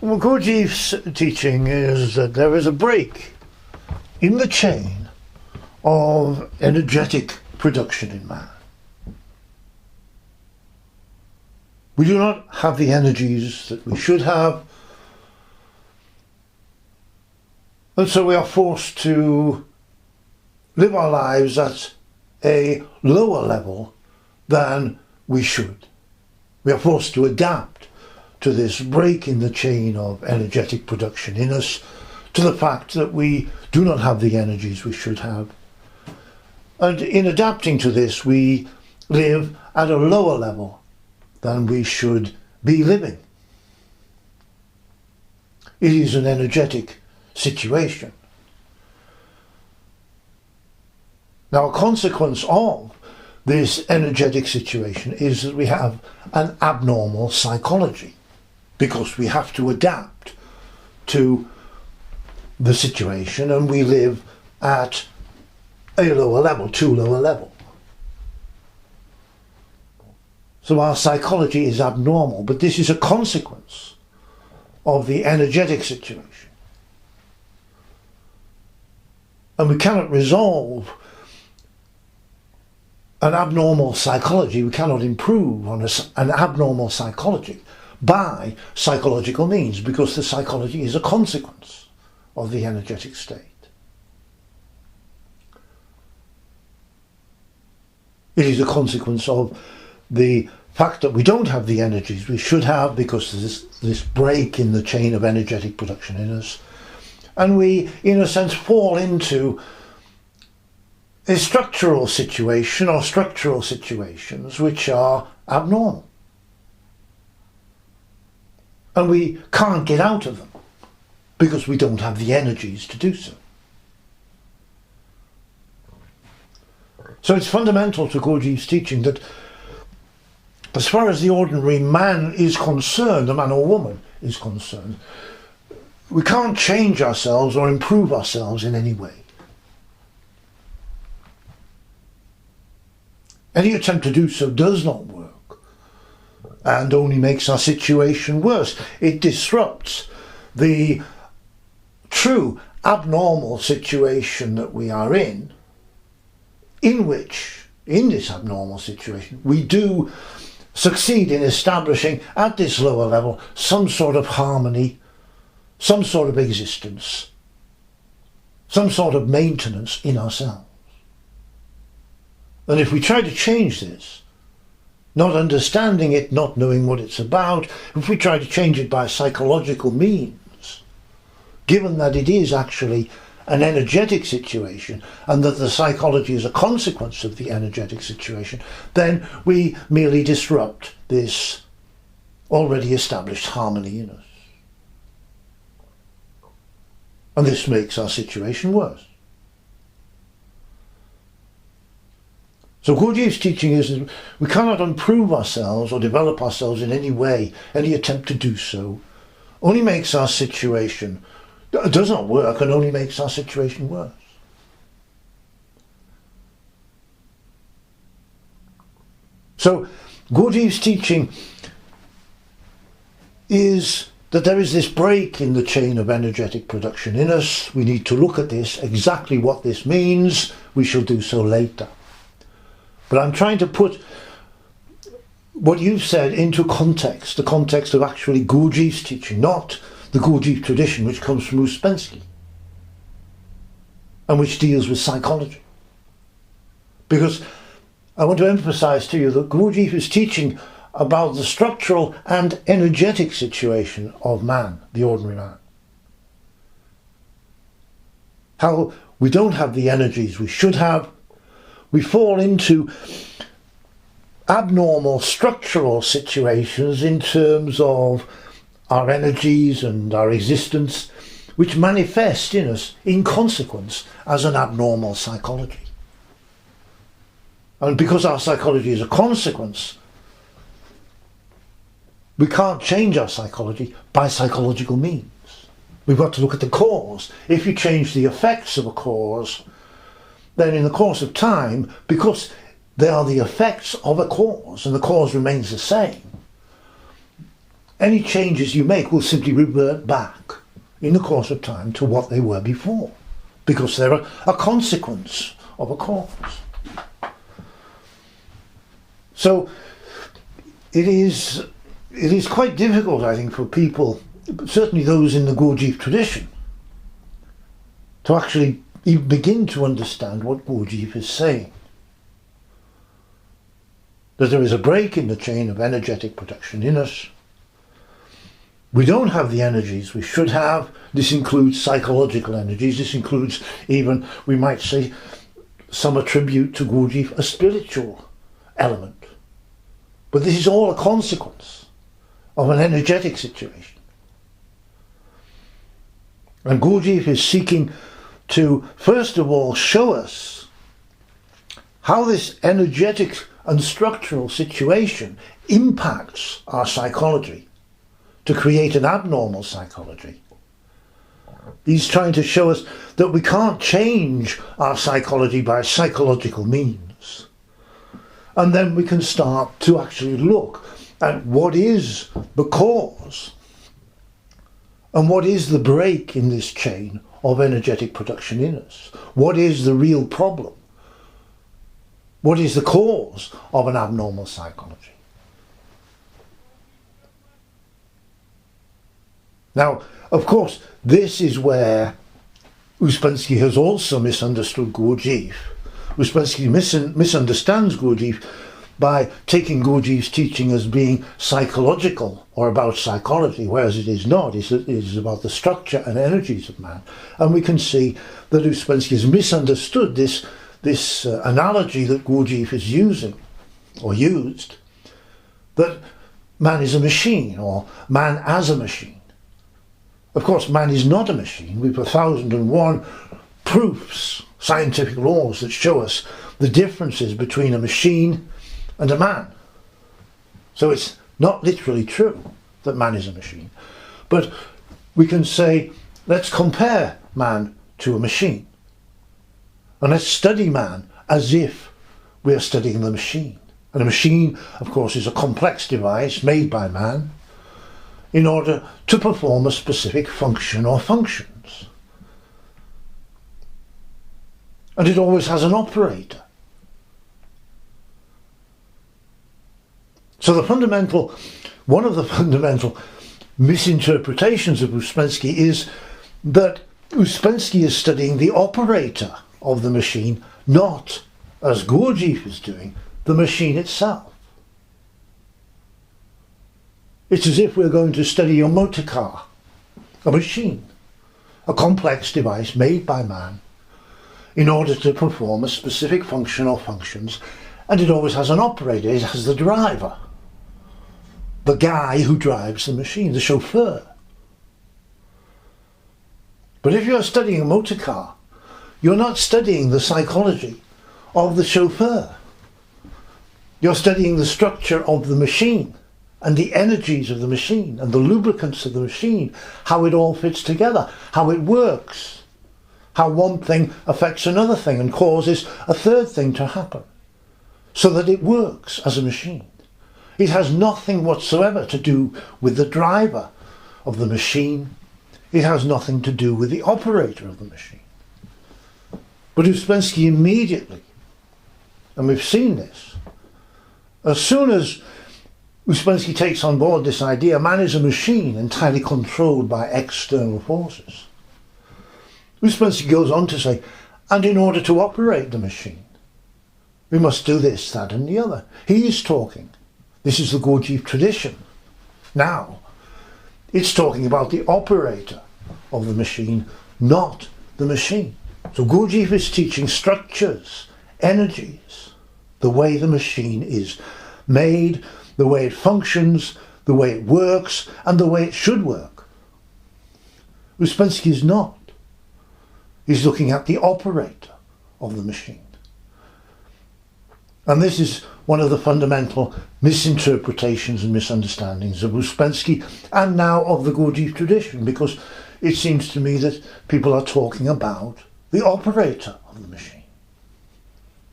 Well, Gurdjieff's teaching is that there is a break in the chain of energetic production in man. We do not have the energies that we should have, and so we are forced to live our lives at a lower level than we should. We are forced to adapt to this break in the chain of energetic production in us, to the fact that we do not have the energies we should have. And in adapting to this, we live at a lower level than we should be living. It is an energetic situation. Now, a consequence of this energetic situation is that we have an abnormal psychology, because we have to adapt to the situation, and we live at a lower level, too low a level. So our psychology is abnormal, but this is a consequence of the energetic situation. And we cannot resolve an abnormal psychology, we cannot improve on an abnormal psychology by psychological means, because the psychology is a consequence of the energetic state. It is a consequence of the fact that we don't have the energies we should have, because there's this break in the chain of energetic production in us, and we, in a sense, fall into a structural situation or structural situations which are abnormal. And we can't get out of them because we don't have the energies to do so. So it's fundamental to Gurdjieff's teaching that as far as the ordinary man is concerned, a man or woman is concerned, we can't change ourselves or improve ourselves in any way. Any attempt to do so does not work and only makes our situation worse. It disrupts the true abnormal situation that we are in which, in this abnormal situation, we do succeed in establishing at this lower level some sort of harmony, some sort of existence, some sort of maintenance in ourselves. And if we try to change this, not understanding it, not knowing what it's about, if we try to change it by psychological means, given that it is actually an energetic situation and that the psychology is a consequence of the energetic situation, then we merely disrupt this already established harmony in us. And this makes our situation worse. So Gurdjieff's teaching is that we cannot improve ourselves or develop ourselves in any way. Any attempt to do so only makes our situation, does not work, and only makes our situation worse. So Gurdjieff's teaching is that there is this break in the chain of energetic production in us. We need to look at this, exactly what this means. We shall do so later. But I'm trying to put what you've said into context, the context of actually Gurdjieff's teaching, not the Gurdjieff tradition, which comes from Uspensky and which deals with psychology. Because I want to emphasize to you that Gurdjieff is teaching about the structural and energetic situation of man, the ordinary man. How we don't have the energies we should have. We fall into abnormal structural situations in terms of our energies and our existence, which manifest in us in consequence as an abnormal psychology. And because our psychology is a consequence, we can't change our psychology by psychological means. We've got to look at the cause. If you change the effects of a cause, then in the course of time, because they are the effects of a cause and the cause remains the same, any changes you make will simply revert back in the course of time to what they were before, because they're a consequence of a cause. So it is quite difficult, I think, for people, certainly those in the Gurdjieff tradition, to actually even begin to understand what Gurdjieff is saying. That there is a break in the chain of energetic production in us. We don't have the energies we should have. This includes psychological energies. This includes even, we might say, some attribute to Gurdjieff a spiritual element. But this is all a consequence of an energetic situation. And Gurdjieff is seeking to, first of all, show us how this energetic and structural situation impacts our psychology to create an abnormal psychology. He's trying to show us that we can't change our psychology by psychological means. And then we can start to actually look at what is the cause and what is the break in this chain of energetic production in us. What is the real problem? What is the cause of an abnormal psychology? Now, of course, this is where Uspensky has also misunderstood Gurdjieff. Uspensky misunderstands Gurdjieff by taking Gurdjieff's teaching as being psychological or about psychology, whereas it is not. It is about the structure and energies of man. And we can see that Uspensky has misunderstood this analogy that Gurdjieff is using, or used, that man is a machine, or man as a machine. Of course, man is not a machine. We've 1001 proofs, scientific laws that show us the differences between a machine and a man. So it's not literally true that man is a machine. But we can say, let's compare man to a machine. And let's study man as if we are studying the machine. And a machine, of course, is a complex device made by man in order to perform a specific function or functions. And it always has an operator. So one of the fundamental misinterpretations of Uspensky is that Uspensky is studying the operator of the machine, not, as Gurdjieff is doing, the machine itself. It's as if we're going to study a motor car, a machine, a complex device made by man in order to perform a specific function or functions, and it always has an operator. It has the driver, the guy who drives the machine, the chauffeur. But if you're studying a motor car, you're not studying the psychology of the chauffeur. You're studying the structure of the machine and the energies of the machine and the lubricants of the machine, how it all fits together, how it works, how one thing affects another thing and causes a third thing to happen, so that it works as a machine. It has nothing whatsoever to do with the driver of the machine. It has nothing to do with the operator of the machine. But Uspensky immediately, and we've seen this, as soon as Uspensky takes on board this idea, man is a machine entirely controlled by external forces. Uspensky goes on to say, and in order to operate the machine, we must do this, that and the other. He is talking. This is the Gurdjieff tradition. Now, it's talking about the operator of the machine, not the machine. So Gurdjieff is teaching structures, energies, the way the machine is made, the way it functions, the way it works, and the way it should work. Uspensky is not. He's looking at the operator of the machine. And this is one of the fundamental misinterpretations and misunderstandings of Uspensky and now of the Gurdjieff tradition, because it seems to me that people are talking about the operator of the machine.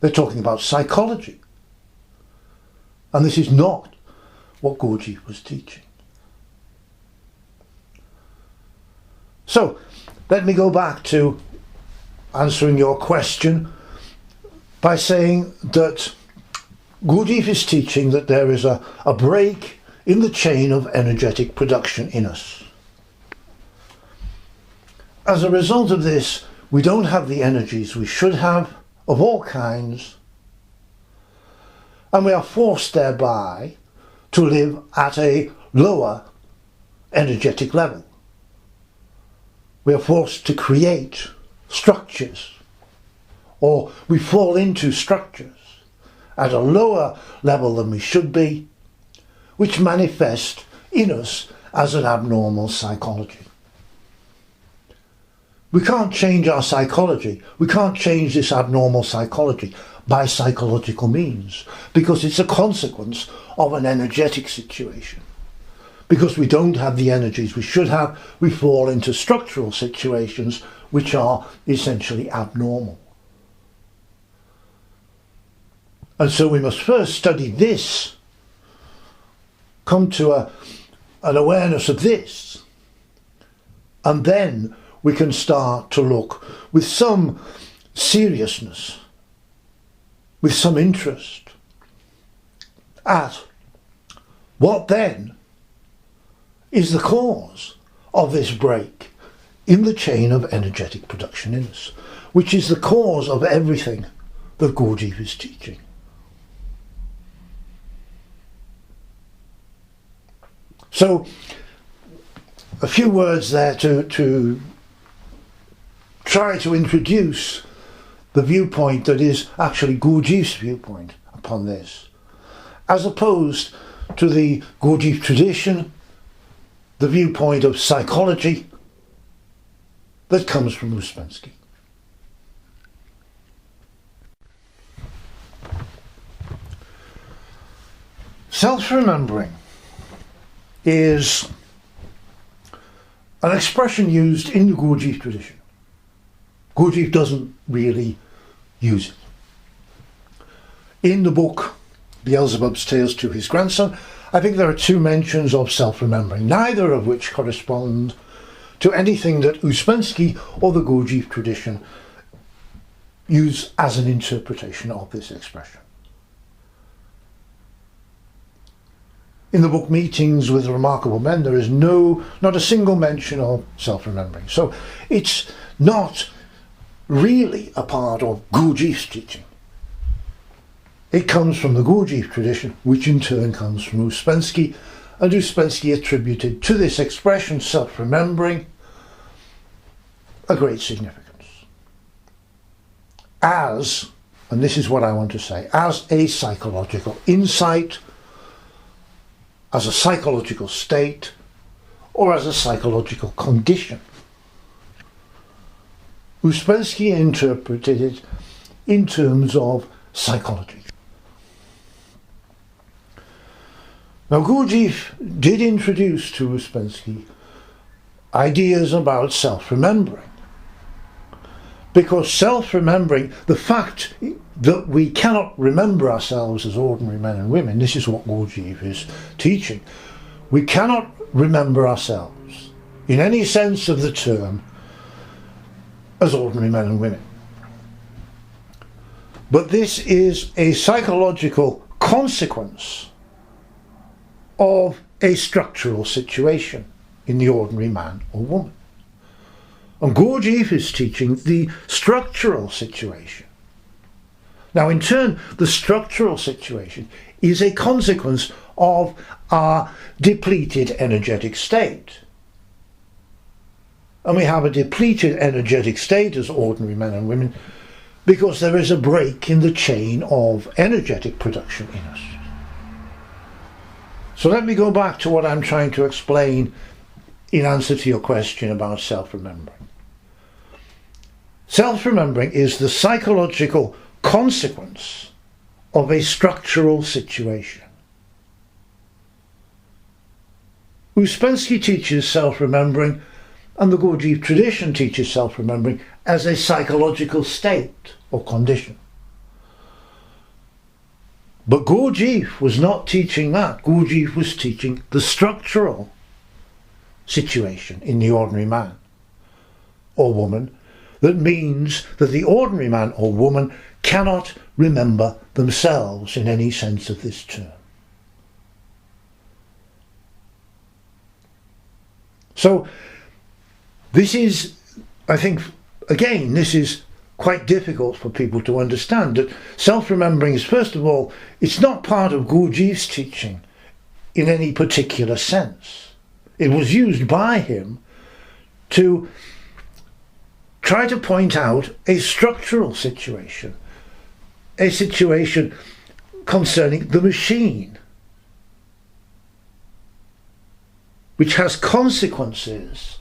They're talking about psychology. And this is not what Gurdjieff was teaching. So let me go back to answering your question by saying that Gurdjieff is teaching that there is a break in the chain of energetic production in us. As a result of this, we don't have the energies we should have of all kinds, and we are forced thereby to live at a lower energetic level. We are forced to create structures, or we fall into structures at a lower level than we should be, which manifest in us as an abnormal psychology. We can't change our psychology. We can't change this abnormal psychology by psychological means, because it's a consequence of an energetic situation. Because we don't have the energies we should have, we fall into structural situations which are essentially abnormal. And so we must first study this, come to an awareness of this, and then we can start to look with some seriousness, with some interest, at what then is the cause of this break in the chain of energetic production in us, which is the cause of everything that Gurdjieff is teaching. So, a few words there to try to introduce the viewpoint that is actually Gurdjieff's viewpoint upon this, as opposed to the Gurdjieff tradition, the viewpoint of psychology that comes from Uspensky. Self-remembering is an expression used in the Gurdjieff tradition. Gurdjieff doesn't really use it. In the book Beelzebub's Tales to His Grandson, I think there are two mentions of self-remembering, neither of which correspond to anything that Uspensky or the Gurdjieff tradition use as an interpretation of this expression. In the book Meetings with Remarkable Men, there is not a single mention of self-remembering. So it's not really a part of Gurdjieff's teaching. It comes from the Gurdjieff tradition, which in turn comes from Uspensky, and Uspensky attributed to this expression, self-remembering, a great significance. As, and this is what I want to say, as a psychological insight, as a psychological state, or as a psychological condition. Uspensky interpreted it in terms of psychology. Now Gurdjieff did introduce to Uspensky ideas about self-remembering, because self-remembering, the fact that we cannot remember ourselves as ordinary men and women, this is what Gurdjieff is teaching. We cannot remember ourselves, in any sense of the term, as ordinary men and women. But this is a psychological consequence of a structural situation in the ordinary man or woman. And Gurdjieff is teaching the structural situation. Now, in turn, the structural situation is a consequence of our depleted energetic state. And we have a depleted energetic state as ordinary men and women because there is a break in the chain of energetic production in us. So let me go back to what I'm trying to explain in answer to your question about self-remembering. Self-remembering is the psychological consequence of a structural situation. Uspensky teaches self-remembering, and the Gurdjieff tradition teaches self-remembering as a psychological state or condition. But Gurdjieff was not teaching that. Gurdjieff was teaching the structural situation in the ordinary man. or woman that means that the ordinary man or woman cannot remember themselves in any sense of this term. So this is, I think, again, this is quite difficult for people to understand, that self-remembering is, first of all, it's not part of Gurdjieff's teaching in any particular sense. It was used by him to try to point out a structural situation, a situation concerning the machine, which has consequences,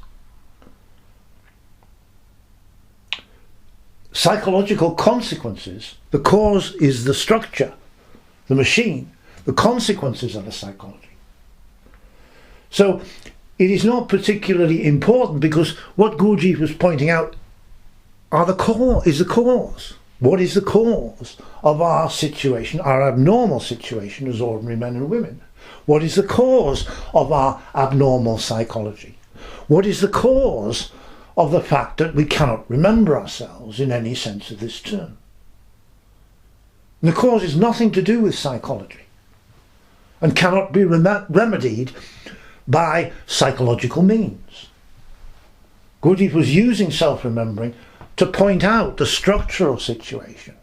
psychological consequences. The cause is the structure, the machine. The consequences are the psychology. So it is not particularly important, because what Gurdjieff was pointing out is the cause. What is the cause of our situation, our abnormal situation as ordinary men and women? What is the cause of our abnormal psychology? What is the cause of the fact that we cannot remember ourselves in any sense of this term? And the cause is nothing to do with psychology and cannot be remedied by psychological means. Gurdjieff was using self-remembering to point out the structural situation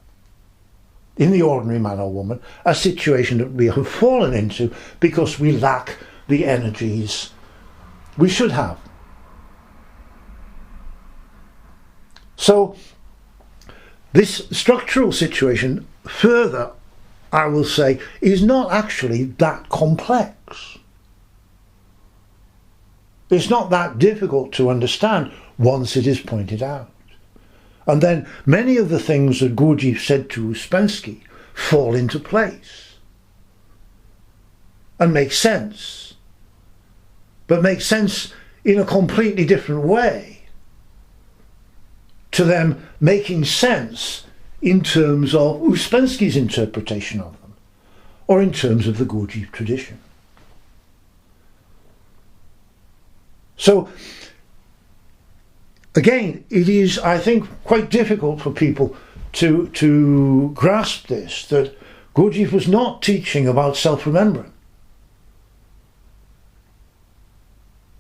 in the ordinary man or woman, a situation that we have fallen into because we lack the energies we should have. So this structural situation, further, I will say, is not actually that complex. It's not that difficult to understand once it is pointed out. And then many of the things that Gurdjieff said to Uspensky fall into place and make sense, but make sense in a completely different way to them making sense in terms of Ouspensky's interpretation of them, or in terms of the Gurdjieff tradition. So again, it is, I think, quite difficult for people to grasp this, that Gurdjieff was not teaching about self-remembering.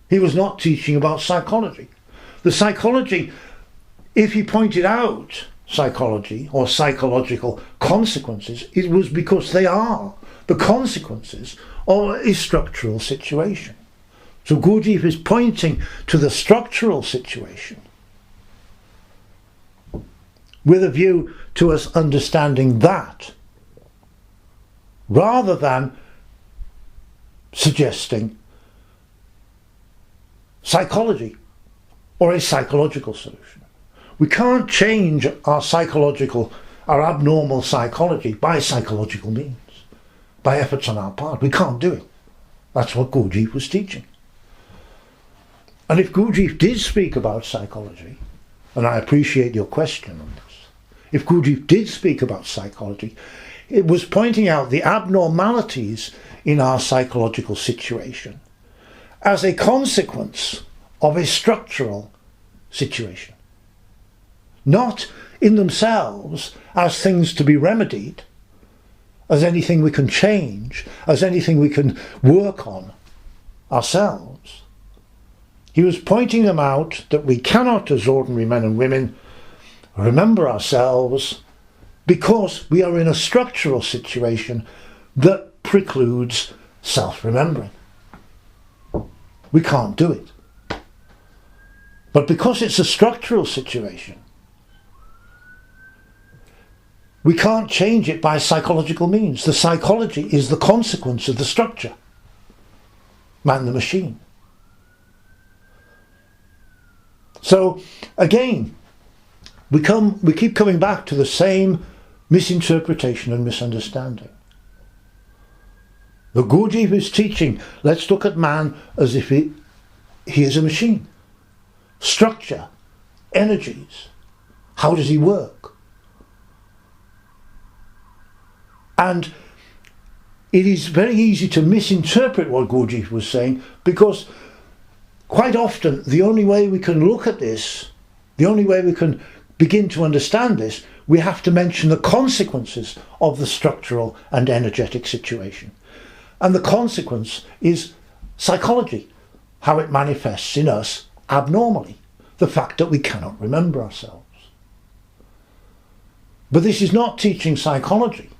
He was not teaching about psychology. The psychology, if he pointed out psychology or psychological consequences, it was because they are the consequences of a structural situation. So Gurdjieff is pointing to the structural situation with a view to us understanding that, rather than suggesting psychology or a psychological solution. We can't change our abnormal psychology by psychological means, by efforts on our part. We can't do it. That's what Gurdjieff was teaching. And if Gurdjieff did speak about psychology, and I appreciate your question on this, if Gurdjieff did speak about psychology, it was pointing out the abnormalities in our psychological situation as a consequence of a structural situation. Not in themselves as things to be remedied, as anything we can change, as anything we can work on ourselves. He was pointing them out that we cannot, as ordinary men and women, remember ourselves because we are in a structural situation that precludes self-remembering. We can't do it. But because it's a structural situation, we can't change it by psychological means. The psychology is the consequence of the structure. Man the machine. So again, we keep coming back to the same misinterpretation and misunderstanding. The Gurdjieff is teaching, let's look at man as if he is a machine. Structure, energies, how does he work? And it is very easy to misinterpret what Gurdjieff was saying, because quite often the only way we can look at this The only way we can begin to understand this, we have to mention the consequences of the structural and energetic situation. And the consequence is psychology, how it manifests in us abnormally, the fact that we cannot remember ourselves. But this is not teaching psychology.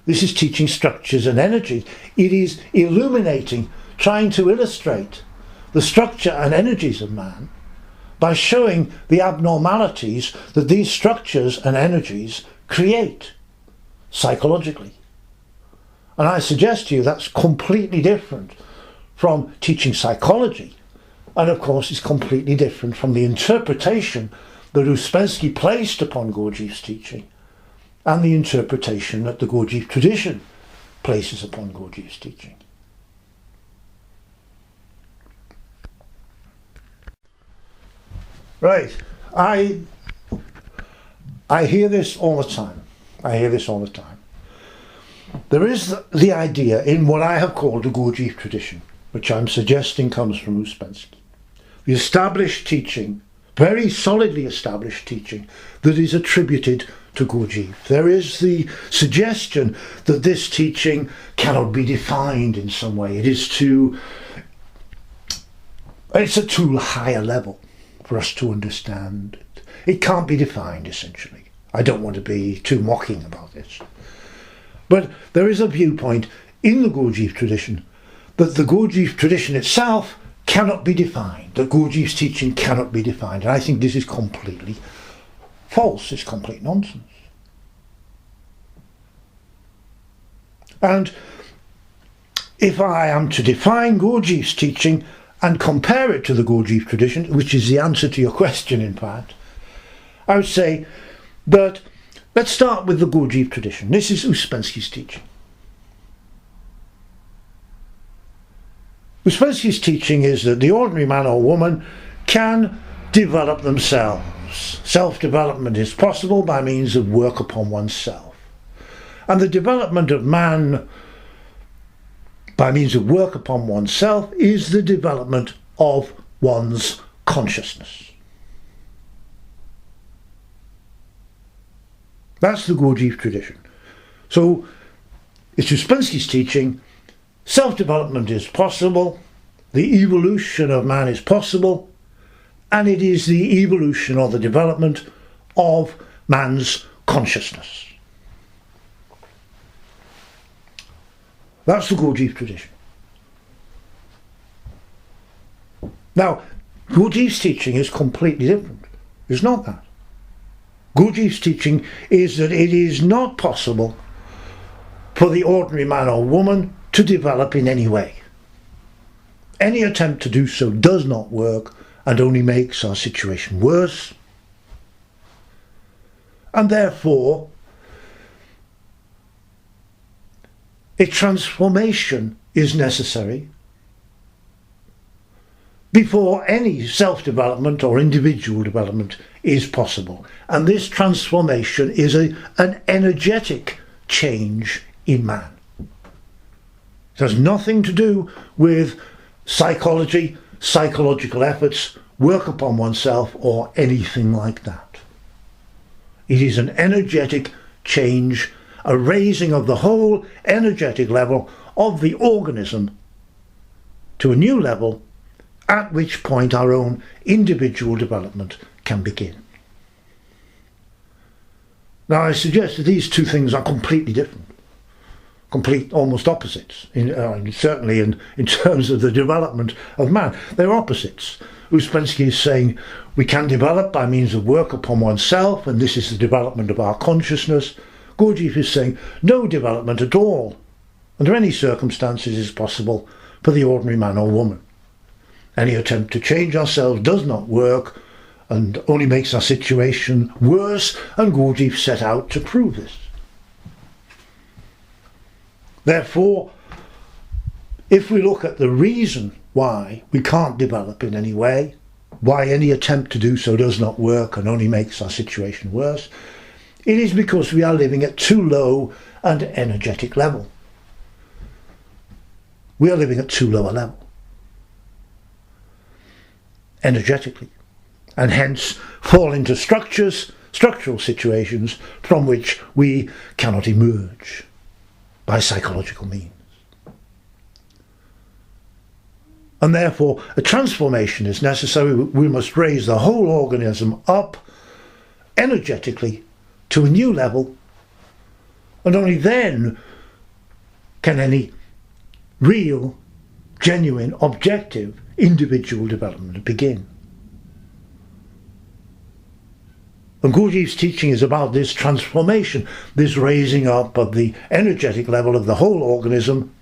This is teaching structures and energy. It is illuminating, trying to illustrate the structure and energies of man by showing the abnormalities that these structures and energies create psychologically. And I suggest to you that's completely different from teaching psychology, and of course it's completely different from the interpretation that Uspensky placed upon Gurdjieff's teaching and the interpretation that the Gurdjieff tradition places upon Gurdjieff's teaching. Right, I hear this all the time. There is the idea in what I have called the Gurdjieff tradition, which I'm suggesting comes from Ouspensky. The established teaching, very solidly established teaching, that is attributed to Gurdjieff. There is the suggestion that this teaching cannot be defined in some way. It's a too high a level for us to understand it. It can't be defined, essentially. I don't want to be too mocking about this. But there is a viewpoint in the Gurdjieff tradition that the Gurdjieff tradition itself cannot be defined, that Gurdjieff's teaching cannot be defined. And I think this is completely false, it's complete nonsense. And if I am to define Gurdjieff's teaching and compare it to the Gurdjieff tradition, which is the answer to your question in fact, I would say that let's start with the Gurdjieff tradition. This is Uspensky's teaching. Uspensky's teaching is that the ordinary man or woman can develop themselves. Self-development is possible by means of work upon oneself. And the development of man by means of work upon oneself is the development of one's consciousness. That's the Gurdjieff tradition. So it's Uspensky's teaching, self-development is possible, the evolution of man is possible, and it is the evolution or the development of man's consciousness. That's the Gurdjieff tradition. Now, Gurdjieff's teaching is completely different. It's not that. Gurdjieff's teaching is that it is not possible for the ordinary man or woman to develop in any way. Any attempt to do so does not work and only makes our situation worse. And therefore, a transformation is necessary before any self-development or individual development is possible. And this transformation is an energetic change in man. It has nothing to do with psychology, psychological efforts, work upon oneself, or anything like that. It is an energetic change, a raising of the whole energetic level of the organism to a new level, at which point our own individual development can begin. Now I suggest that these two things are completely different, almost opposites, certainly in terms of the development of man. They're opposites. Uspensky is saying we can develop by means of work upon oneself, and this is the development of our consciousness. Gurdjieff is saying no development at all, under any circumstances, is possible for the ordinary man or woman. Any attempt to change ourselves does not work and only makes our situation worse, and Gurdjieff set out to prove this. Therefore, if we look at the reason why we can't develop in any way, why any attempt to do so does not work and only makes our situation worse, it is because we are living at too low an energetic level. We are living at too low a level, energetically. and hence fall into structural situations from which we cannot emerge by psychological means. And therefore a transformation is necessary. We must raise the whole organism up energetically to a new level, and only then can any real, genuine, objective individual development begin. And Gurdjieff's teaching is about this transformation, this raising up of the energetic level of the whole organism,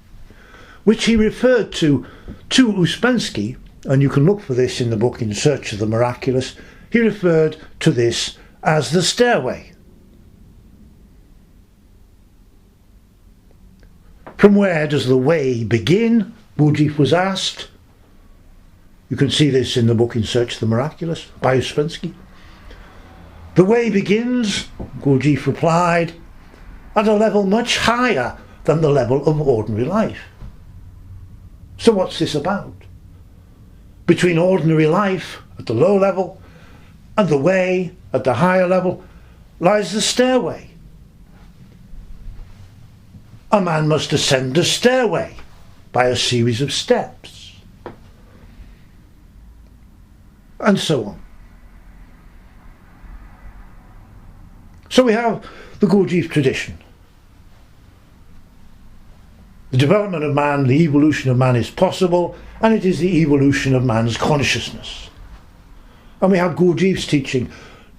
which he referred to Uspensky, and you can look for this in the book In Search of the Miraculous. He referred to this as the stairway. From where does the way begin? Gurdjieff was asked. You can see this in the book In Search of the Miraculous by Uspensky. The way begins, Gurdjieff replied, at a level much higher than the level of ordinary life. So what's this about? Between ordinary life at the low level and the way at the higher level lies the stairway. A man must ascend a stairway by a series of steps, and so on. So we have the Gurdjieff tradition. The development of man, the evolution of man is possible, and it is the evolution of man's consciousness. And we have Gurdjieff's teaching,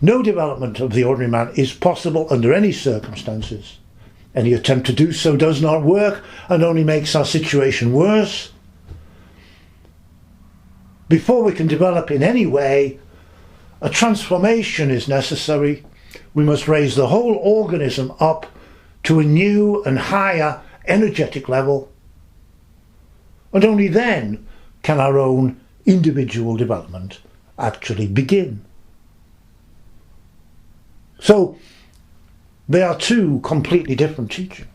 no development of the ordinary man is possible under any circumstances. Any attempt to do so does not work and only makes our situation worse. Before we can develop in any way, a transformation is necessary. We must raise the whole organism up to a new and higher energetic level, and only then can our own individual development actually begin. So they are two completely different teachings.